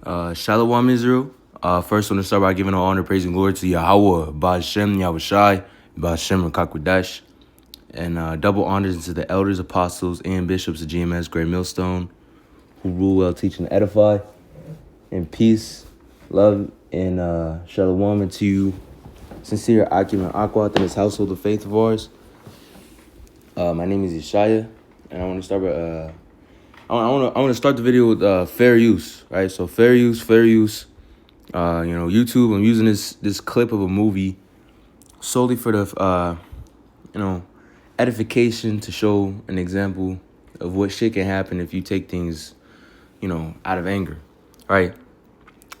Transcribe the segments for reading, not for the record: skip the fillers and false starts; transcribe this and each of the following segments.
Shalom Israel. First, I want to start by giving all honor, praise, and glory to Yahawah Bahasham Yahawashi Bahasham and Qadash. And double honors to the elders, apostles, and bishops of GMS Great Millstone who rule well, teach, and edify. And peace, love, and shalom into you, sincere Akim and Akwat in this household of faith of ours. My name is Yeshaya, and I want to start by I want to start the video with fair use, right? So fair use. YouTube. I'm using this clip of a movie solely for the edification, to show an example of what shit can happen if you take things, out of anger, right?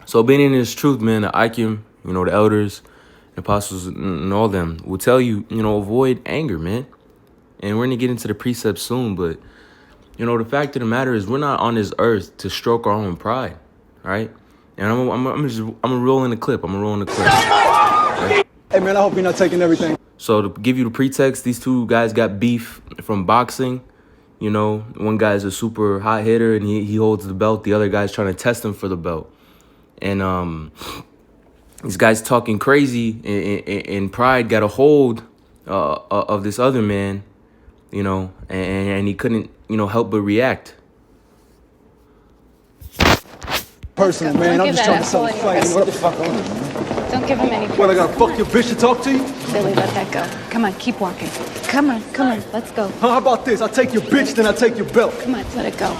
So being in this truth, man, the Akim, the elders, the apostles, and all them will tell you, avoid anger, man. And we're gonna get into the precepts soon, but the fact of the matter is we're not on this earth to stroke our own pride, right? And I'm gonna roll in the clip. Right? Hey man, I hope you're not taking everything. So to give you the pretext, these two guys got beef from boxing. One guy's a super hot hitter and he holds the belt. The other guy's trying to test him for the belt. And these guys talking crazy, and pride got a hold of this other man, and he couldn't, help but react. Personal, man, I'm just trying to sell the fight. What the fuck on, man? Don't give him any. What, I gotta fuck your bitch to talk to you? Billy, let that go. Come on, keep walking. Come on, let's go. How about this? I take your bitch, then I take your belt. Come on, let it go.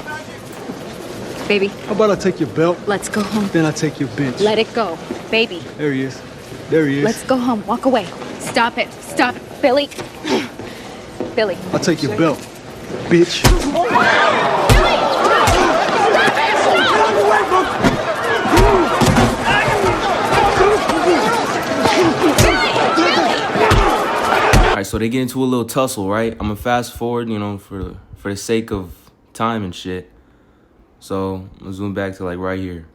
Baby. How about I take your belt? Let's go home. Then I take your bitch. Let it go. Baby. There he is. There he is. Let's go home. Walk away. Stop it. Billy. Billy. I'll take your belt, bitch. All right, so they get into a little tussle, right? I'm gonna fast forward, for the sake of time and shit. So I'm gonna zoom back to like right here.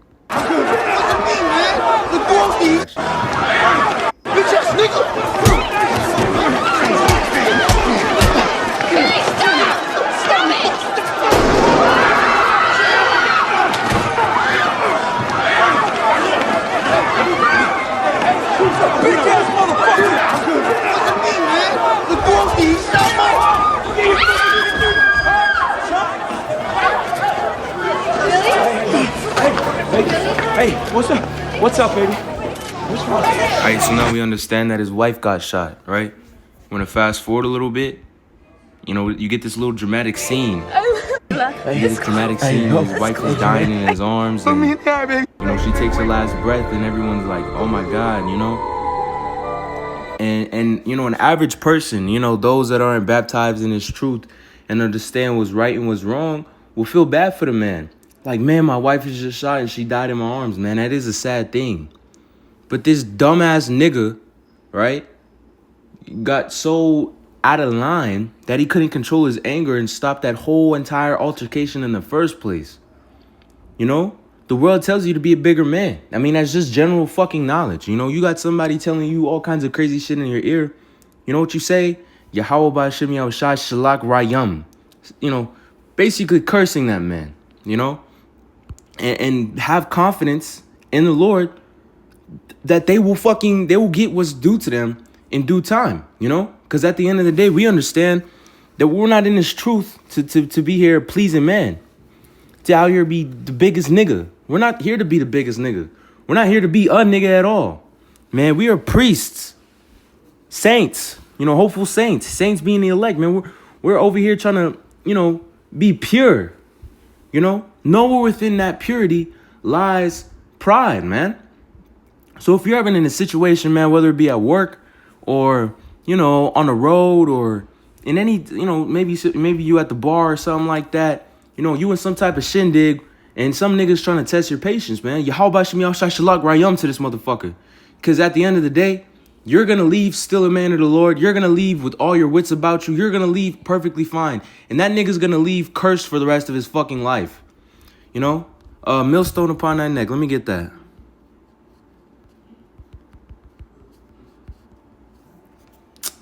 Hey, what's up, baby? All right, so now we understand that his wife got shot, right? We're gonna fast forward a little bit. You get this little dramatic scene. This dramatic scene, his wife is dying in his arms, and she takes her last breath, and everyone's like, "Oh my God," And an average person, those that aren't baptized in His truth and understand what's right and what's wrong, will feel bad for the man. Like, man, my wife is just shot and she died in my arms, man. That is a sad thing. But this dumbass nigga, right, got so out of line that he couldn't control his anger and stop that whole entire altercation in the first place. The world tells you to be a bigger man. I mean, that's just general fucking knowledge. You got somebody telling you all kinds of crazy shit in your ear. You know what you say? Yahawah Bahasham Yahawashi Bahasham. Basically cursing that man, and have confidence in the Lord that they will get what's due to them in due time, because at the end of the day, we understand that we're not in this truth to be here pleasing man, to out here be the biggest nigga. We're not here to be the biggest nigga. We're not here to be a nigga at all, man. We are priests, saints, hopeful saints being the elect, man. We're over here trying to, be pure, Nowhere within that purity lies pride, man. So if you're ever in a situation, man, whether it be at work or, on the road or in any, maybe you at the bar or something like that, you in some type of shindig and some niggas trying to test your patience, man. Yahawah Bahasham Yahawashi to this motherfucker. Because at the end of the day, you're going to leave still a man of the Lord. You're going to leave with all your wits about you. You're going to leave perfectly fine. And that nigga's going to leave cursed for the rest of his fucking life. Millstone upon that neck. Let me get that.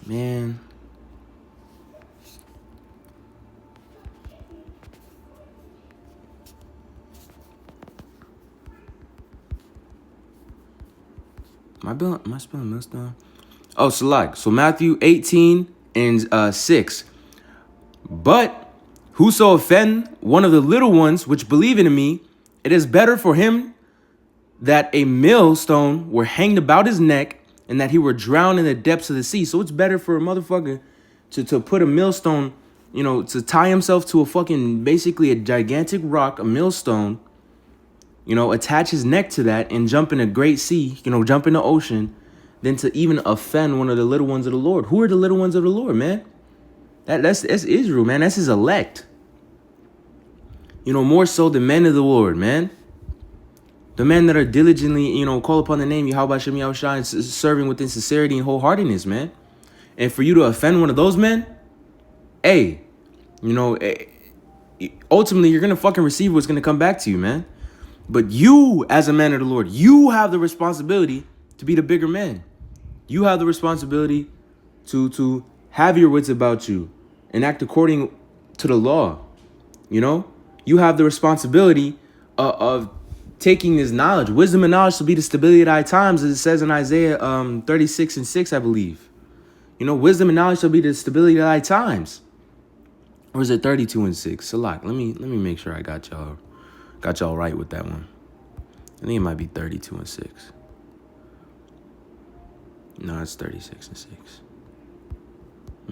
Man. Am I spelling millstone? Oh, select. So Matthew 18 and 6. But whoso offend one of the little ones which believe in me, it is better for him that a millstone were hanged about his neck and that he were drowned in the depths of the sea. So it's better for a motherfucker to put a millstone, to tie himself to a fucking, basically a gigantic rock, a millstone, attach his neck to that and jump in a great sea, jump in the ocean, than to even offend one of the little ones of the Lord. Who are the little ones of the Lord, man? That's Israel, man. That's his elect. More so the men of the Lord, man. The men that are diligently, call upon the name Yahawah Bahasham Yahawashi and serving within sincerity and wholeheartedness, man. And for you to offend one of those men, ultimately you're gonna fucking receive what's gonna come back to you, man. But you, as a man of the Lord, you have the responsibility to be the bigger man. You have the responsibility to have your wits about you and act according to the law. You have the responsibility of taking this knowledge. Wisdom and knowledge shall be the stability of thy times, as it says in Isaiah 36 and 6, I believe. Wisdom and knowledge shall be the stability of thy times. Or is it 32 and 6? Salak, let me make sure I got y'all right with that one. I think it might be 32 and 6. No, it's 36 and 6.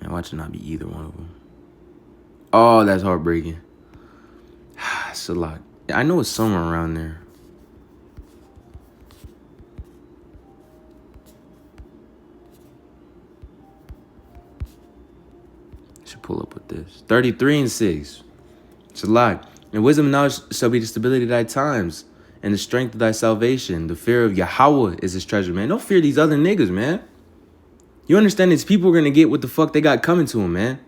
Man, watch it not be either one of them. Oh, that's heartbreaking. Salak. I know it's somewhere around there. Should pull up with this. 33 and 6. Salak. And wisdom and knowledge shall be the stability of thy times, and the strength of thy salvation. The fear of Yahawah is his treasure, man. Don't fear these other niggas, man. You understand these people are going to get what the fuck they got coming to them, man.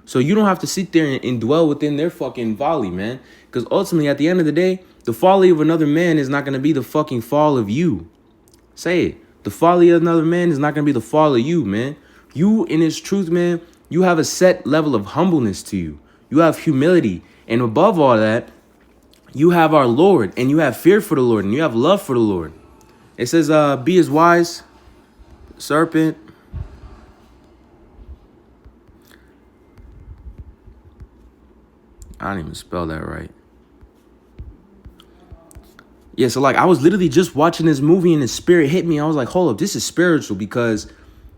So you don't have to sit there and dwell within their fucking folly, man. Because ultimately, at the end of the day, the folly of another man is not going to be the fucking fall of you. Say it. The folly of another man is not going to be the fall of you, man. You, in its truth, man, you have a set level of humbleness to you. You have humility. And above all that, you have our Lord, and you have fear for the Lord, and you have love for the Lord. It says, be as wise, serpent. I didn't even spell that right. Yeah, so I was literally just watching this movie and the spirit hit me. I was like, hold up, this is spiritual, because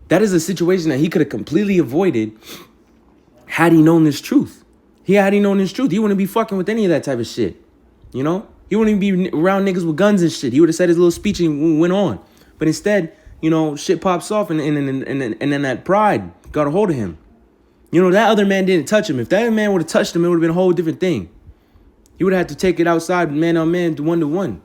that is a situation that he could have completely avoided had he known this truth. Had he known this truth, he wouldn't be fucking with any of that type of shit. He wouldn't be around niggas with guns and shit. He would have said his little speech and went on. But instead, shit pops off and then that pride got a hold of him. That other man didn't touch him. If that other man would have touched him, it would have been a whole different thing. He would have had to take it outside, man on man, to one.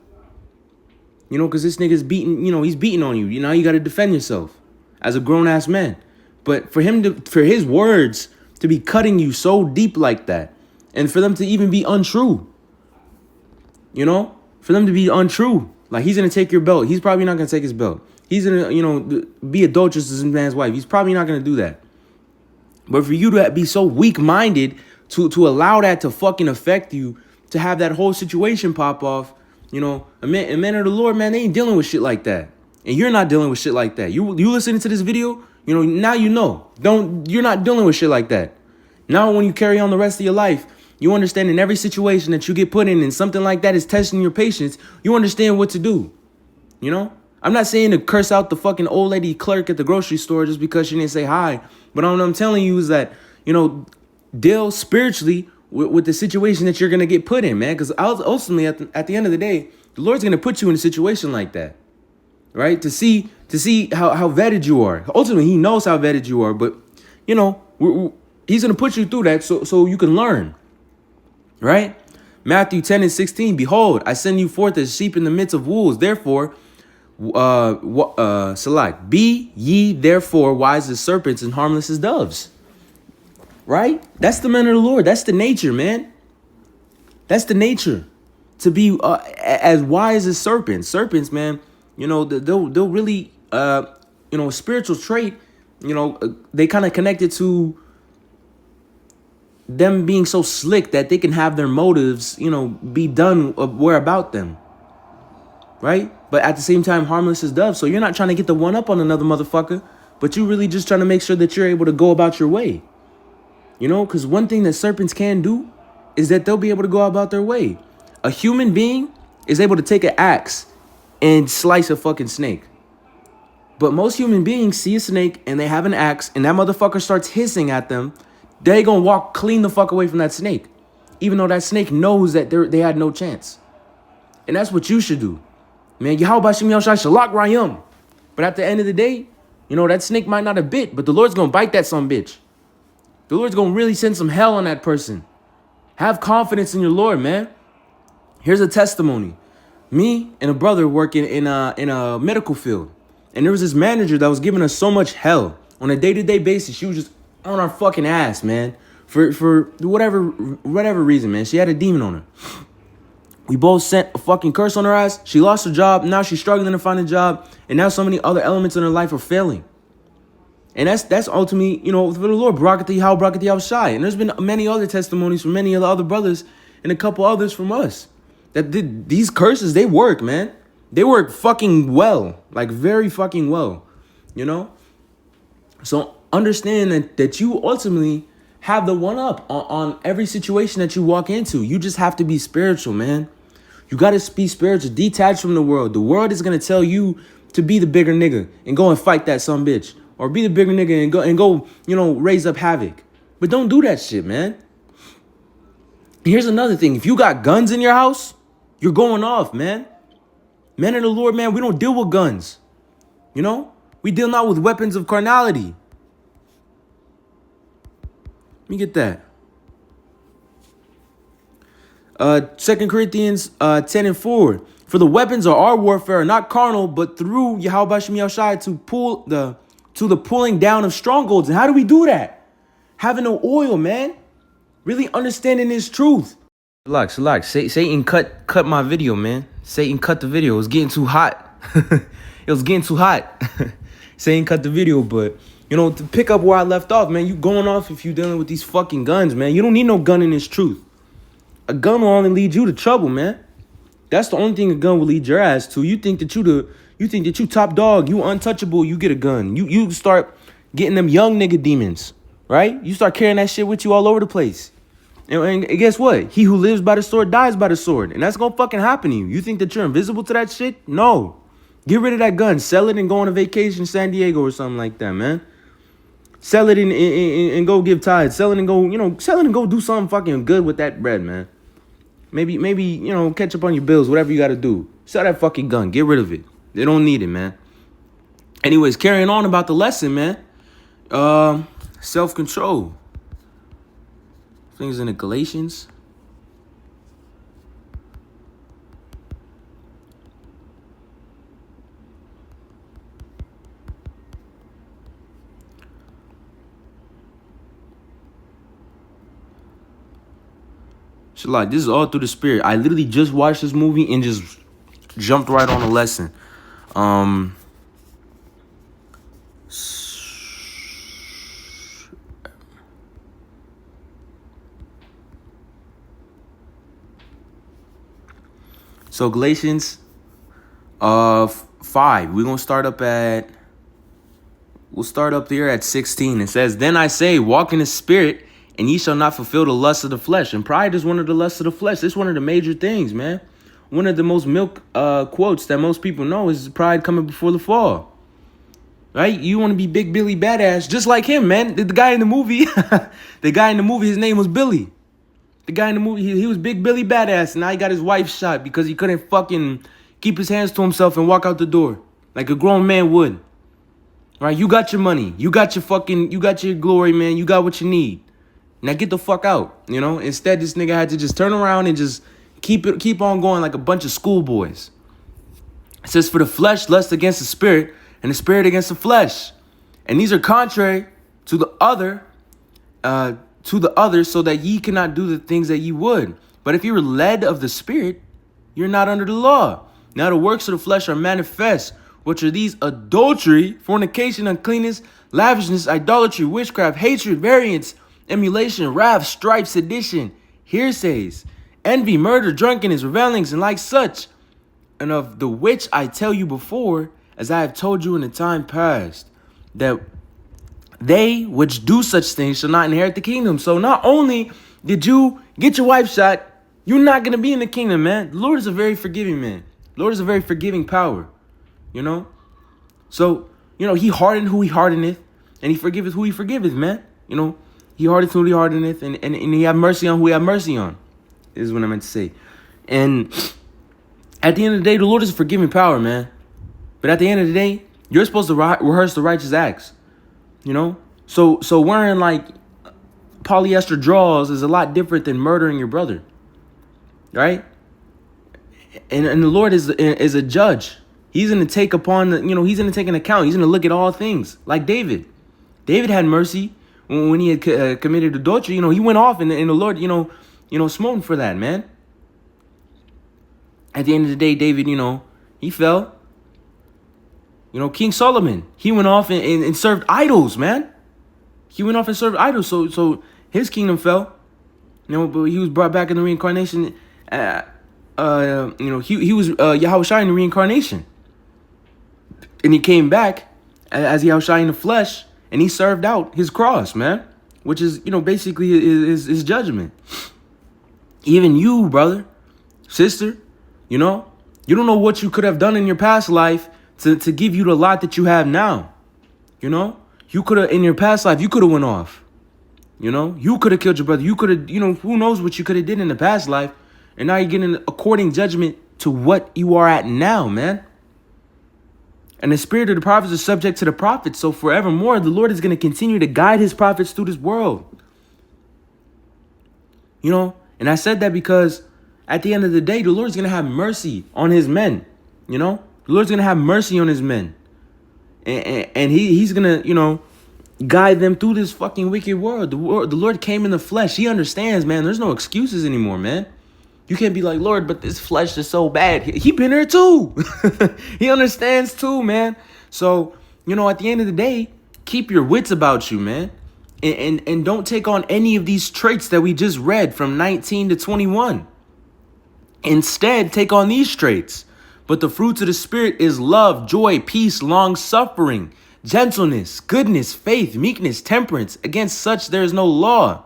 Because this nigga's beating, he's beating on you. You got to defend yourself as a grown-ass man. But for his words to be cutting you so deep like that, and for them to even be untrue, for them to be untrue, like he's going to take your belt. He's probably not going to take his belt. He's going to, be adulterous to this man's wife. He's probably not going to do that. But for you to be so weak-minded to allow that to fucking affect you, to have that whole situation pop off, a man of the Lord, man, they ain't dealing with shit like that. And you're not dealing with shit like that. You listening to this video, now you're not dealing with shit like that. Now when you carry on the rest of your life, you understand in every situation that you get put in and something like that is testing your patience, you understand what to do. I'm not saying to curse out the fucking old lady clerk at the grocery store just because she didn't say hi. But what I'm telling you is that, deal spiritually with the situation that you're going to get put in, man. Because ultimately, at the end of the day, the Lord's going to put you in a situation like that, right? To see how vetted you are. Ultimately, he knows how vetted you are. But, he's going to put you through that so you can learn, right? Matthew 10 and 16, behold, I send you forth as sheep in the midst of wolves. Therefore, select, be ye therefore wise as serpents and harmless as doves. Right? That's the men of the Lord. That's the nature, man. That's the nature, to be as wise as serpents. Serpents, man, they'll really, spiritual trait, they kind of connected to them being so slick that they can have their motives, be done where about them. right? But at the same time, harmless as doves. So you're not trying to get the one up on another motherfucker, but you really just trying to make sure that you're able to go about your way. You know, because one thing that serpents can do is that they'll be able to go about their way. A human being is able to take an axe and slice a fucking snake. But most human beings see a snake and they have an axe and that motherfucker starts hissing at them. They gonna walk clean the fuck away from that snake. Even though that snake knows that they had no chance. And that's what you should do. Man, Yahawah Bahasham Yahawashi. But at the end of the day, you know, that snake might not have bit, but the Lord's gonna bite that son bitch. The Lord's gonna really send some hell on that person. Have confidence in your Lord, man. Here's a testimony. Me and a brother working in a medical field. And there was this manager that was giving us so much hell on a day-to-day basis. She was just on our fucking ass, man. For whatever reason, man. She had a demon on her. We both sent a fucking curse on her ass. She lost her job. Now she's struggling to find a job. And now so many other elements in her life are failing. And that's ultimately, you know, for the Lord, Yahawah Yahawashi. And there's been many other testimonies from many of the other brothers and a couple others from us. That these curses, they work, man. They work fucking well. Like, very fucking well. You know? So understand that you ultimately have the one up on every situation that you walk into. You just have to be spiritual, man. You got to be spiritual. Detach from the world. The world is going to tell you to be the bigger nigga and go and fight that son bitch. Or be the bigger nigga and go, you know, raise up havoc. But don't do that shit, man. Here's another thing. If you got guns in your house, you're going off, man. Men of the Lord, man, we don't deal with guns. You know? We deal not with weapons of carnality. Let me get that. 2 Corinthians 10:4. For the weapons of our warfare are not carnal, but through Yahawah Bahasham Yahawashi to the pulling down of strongholds. And how do we do that? Having no oil, man. Really understanding this truth. Relax. Satan cut my video, man. Satan cut the video. It was getting too hot. It was getting too hot. Satan cut the video, but, you know, to pick up where I left off, man, you going off if you dealing with these fucking guns, man. You don't need no gun in this truth. A gun will only lead you to trouble, man. That's the only thing a gun will lead your ass to. You think that you top dog, you untouchable, you get a gun. You start getting them young nigga demons, right? You start carrying that shit with you all over the place. And guess what? He who lives by the sword dies by the sword. And that's gonna fucking happen to you. You think that you're invisible to that shit? No. Get rid of that gun. Sell it and go on a vacation in San Diego or something like that, man. Sell it and go give tithes. Sell it and go do something fucking good with that bread, man. Maybe, you know, catch up on your bills, whatever you got to do. Sell that fucking gun. Get rid of it. They don't need it, man. Anyways, carrying on about the lesson, man. Self-control. Things in the Galatians. Like, this is all through the spirit. I literally just watched this movie and just jumped right on the lesson. So Galatians 5. We'll start up there at 16. It says, "Then I say, walk in the spirit, and ye shall not fulfill the lust of the flesh." And pride is one of the lusts of the flesh. It's one of the major things, man. One of the most milk quotes that most people know is pride coming before the fall. Right? You want to be Big Billy Badass, just like him, man. The guy in the movie, his name was Billy. The guy in the movie, he was Big Billy Badass, and now he got his wife shot because he couldn't fucking keep his hands to himself and walk out the door like a grown man would. Right? You got your money. You got your glory, man. You got what you need. Now get the fuck out, you know? Instead, this nigga had to just turn around and just keep on going like a bunch of schoolboys. It says, "For the flesh lusts against the spirit, and the spirit against the flesh. And these are contrary to the other, so that ye cannot do the things that ye would. But if you were led of the spirit, you're not under the law. Now the works of the flesh are manifest, which are these: adultery, fornication, uncleanness, lavishness, idolatry, witchcraft, hatred, variance, emulation, wrath, strife, sedition, hearsays, envy, murder, drunkenness, revelings, and like such, And of the which I tell you before, as I have told you in the time past, that they which do such things shall not inherit the kingdom. So not only did you get your wife shot, you're not going to be in the kingdom, man. The Lord is a very forgiving man. The Lord is a very forgiving power, you know. So, you know, he hardened who he hardeneth, and he forgiveth who he forgiveth, man. You know, he hardeneth who he hardeneth, and he have mercy on who he have mercy on, is what I meant to say. And at the end of the day, the Lord is a forgiving power, man. But at the end of the day, you're supposed to rehearse the righteous acts. You know, so wearing like polyester drawers is a lot different than murdering your brother, right? And the Lord is a judge. He's gonna take upon he's gonna take an account. He's gonna look at all things. Like David. David had mercy when he had committed adultery. You know, he went off, and the Lord, smote him for that, man. At the end of the day, David, he fell. King Solomon, he went off and served idols, man. He went off and served idols, so his kingdom fell. But he was brought back in the reincarnation. He was Yahawah in the reincarnation. And he came back as Yahawah in the flesh, and he served out his cross, man. Which is, basically his judgment. Even you, brother, sister, you don't know what you could have done in your past life to give you the lot that you have now. You could have, in your past life, you could have went off. You could have killed your brother. You could have, who knows what you could have did in the past life. And now you're getting according judgment to what you are at now, man. And the spirit of the prophets is subject to the prophets. So forevermore, the Lord is going to continue to guide his prophets through this world. And I said that because at the end of the day, the Lord's going to have mercy on his men. The Lord's going to have mercy on his men. And he's going to, guide them through this fucking wicked world. The Lord came in the flesh. He understands, man. There's no excuses anymore, man. You can't be like, Lord, but this flesh is so bad. He been there too. He understands too, man. So, at the end of the day, keep your wits about you, man. And don't take on any of these traits that we just read from 19 to 21. Instead, take on these traits. But the fruits of the Spirit is love, joy, peace, long-suffering, gentleness, goodness, faith, meekness, temperance. Against such there is no law.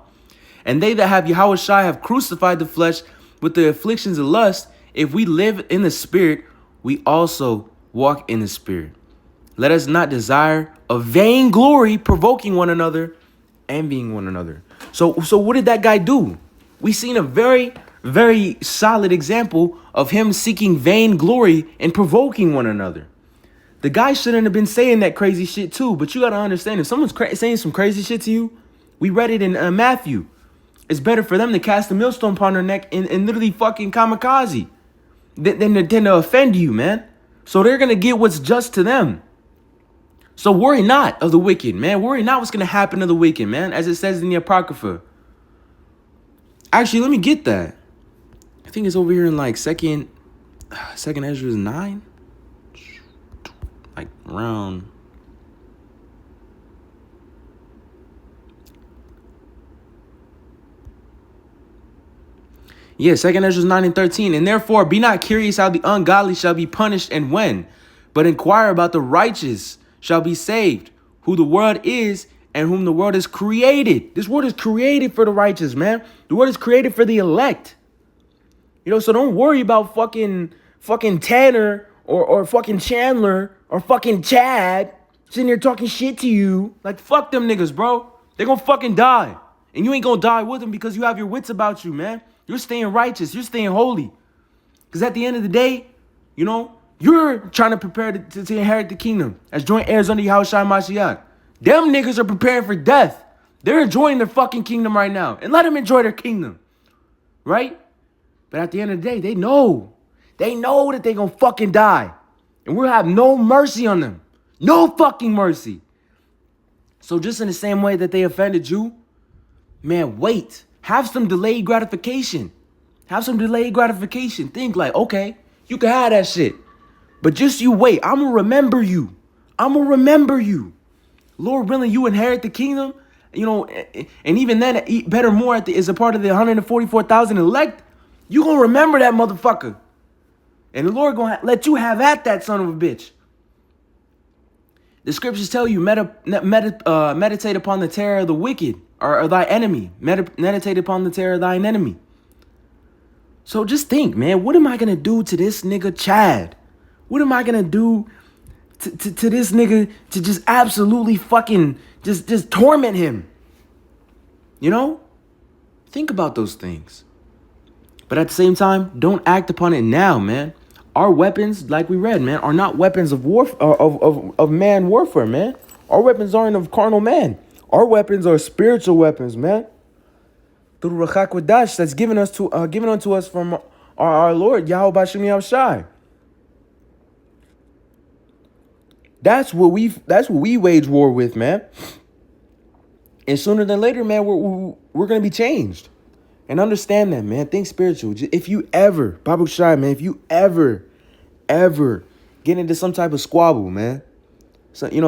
And they that have Yahawah have crucified the flesh with the afflictions of lust. If we live in the Spirit, we also walk in the Spirit. Let us not desire a vain glory, provoking one another, envying one another. So what did that guy do? We seen a very, very solid example of him seeking vain glory and provoking one another. The guy shouldn't have been saying that crazy shit too. But you got to understand, if someone's saying some crazy shit to you, we read it in Matthew. It's better for them to cast a millstone upon their neck and literally fucking kamikaze than to offend you, man. So they're going to get what's just to them. So worry not of the wicked, man. Worry not what's going to happen to the wicked, man. As it says in the Apocrypha. Actually, let me get that. I think it's over here in like second Ezra 9. Like around. Yeah, 2 Ezra 9 and 13. And therefore, be not curious how the ungodly shall be punished and when, but inquire about the righteous shall be saved, who the world is and whom the world is created. This world is created for the righteous, man. The world is created for the elect. So don't worry about fucking Tanner or fucking Chandler or fucking Chad sitting there talking shit to you. Like, fuck them niggas, bro. They're gonna fucking die. And you ain't gonna die with them because you have your wits about you, man. You're staying righteous. You're staying holy. Because at the end of the day, you're trying to prepare to inherit the kingdom as joint heirs under Yahawah Mashiach. Them niggas are preparing for death. They're enjoying their fucking kingdom right now. And let them enjoy their kingdom. Right? But at the end of the day, they know. They know that they're going to fucking die. And we'll have no mercy on them. No fucking mercy. So just in the same way that they offended you, man, wait. Have some delayed gratification. Have some delayed gratification. Think like, okay, you can have that shit. But just you wait. I'm going to remember you. I'm going to remember you. Lord willing, you inherit the kingdom. And even then, better more as a part of the 144,000 elect. You going to remember that motherfucker. And the Lord gonna let you have at that son of a bitch. The scriptures tell you, meditate upon the terror of the wicked, or thy enemy. Meditate upon the terror of thine enemy. So just think, man, what am I going to do to this nigga Chad? What am I going to do to this nigga to just absolutely fucking just torment him? You know? Think about those things. But at the same time, don't act upon it now, man. Our weapons, like we read, man, are not weapons of of man warfare, man. Our weapons aren't of carnal man. Our weapons are spiritual weapons, man. Through rawchaa Qadash that's given unto us from our Lord Yahawah Bahasham Yahawashi. That's what we wage war with, man. And sooner than later, man, we're gonna be changed. And understand that, man. Think spiritual. If you ever, Babu Shai, man, if you ever get into some type of squabble, man. So you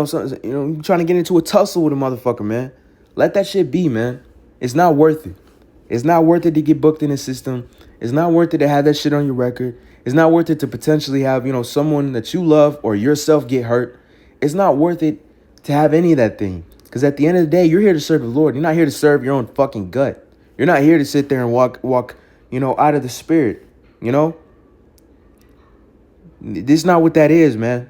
trying to get into a tussle with a motherfucker, man. Let that shit be, man. It's not worth it. It's not worth it to get booked in the system. It's not worth it to have that shit on your record. It's not worth it to potentially have, someone that you love or yourself get hurt. It's not worth it to have any of that thing. Because at the end of the day, you're here to serve the Lord. You're not here to serve your own fucking gut. You're not here to sit there and walk, out of the spirit, This is not what that is, man.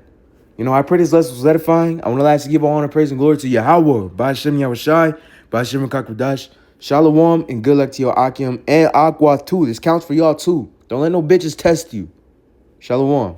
I pray this lesson was edifying. I want to lastly give all honor, praise, and glory to Yahawah Bahasham Yahawashi Bahasham Qadash. Shalom and good luck to your Akim and Aqua too. This counts for y'all too. Don't let no bitches test you. Shalom.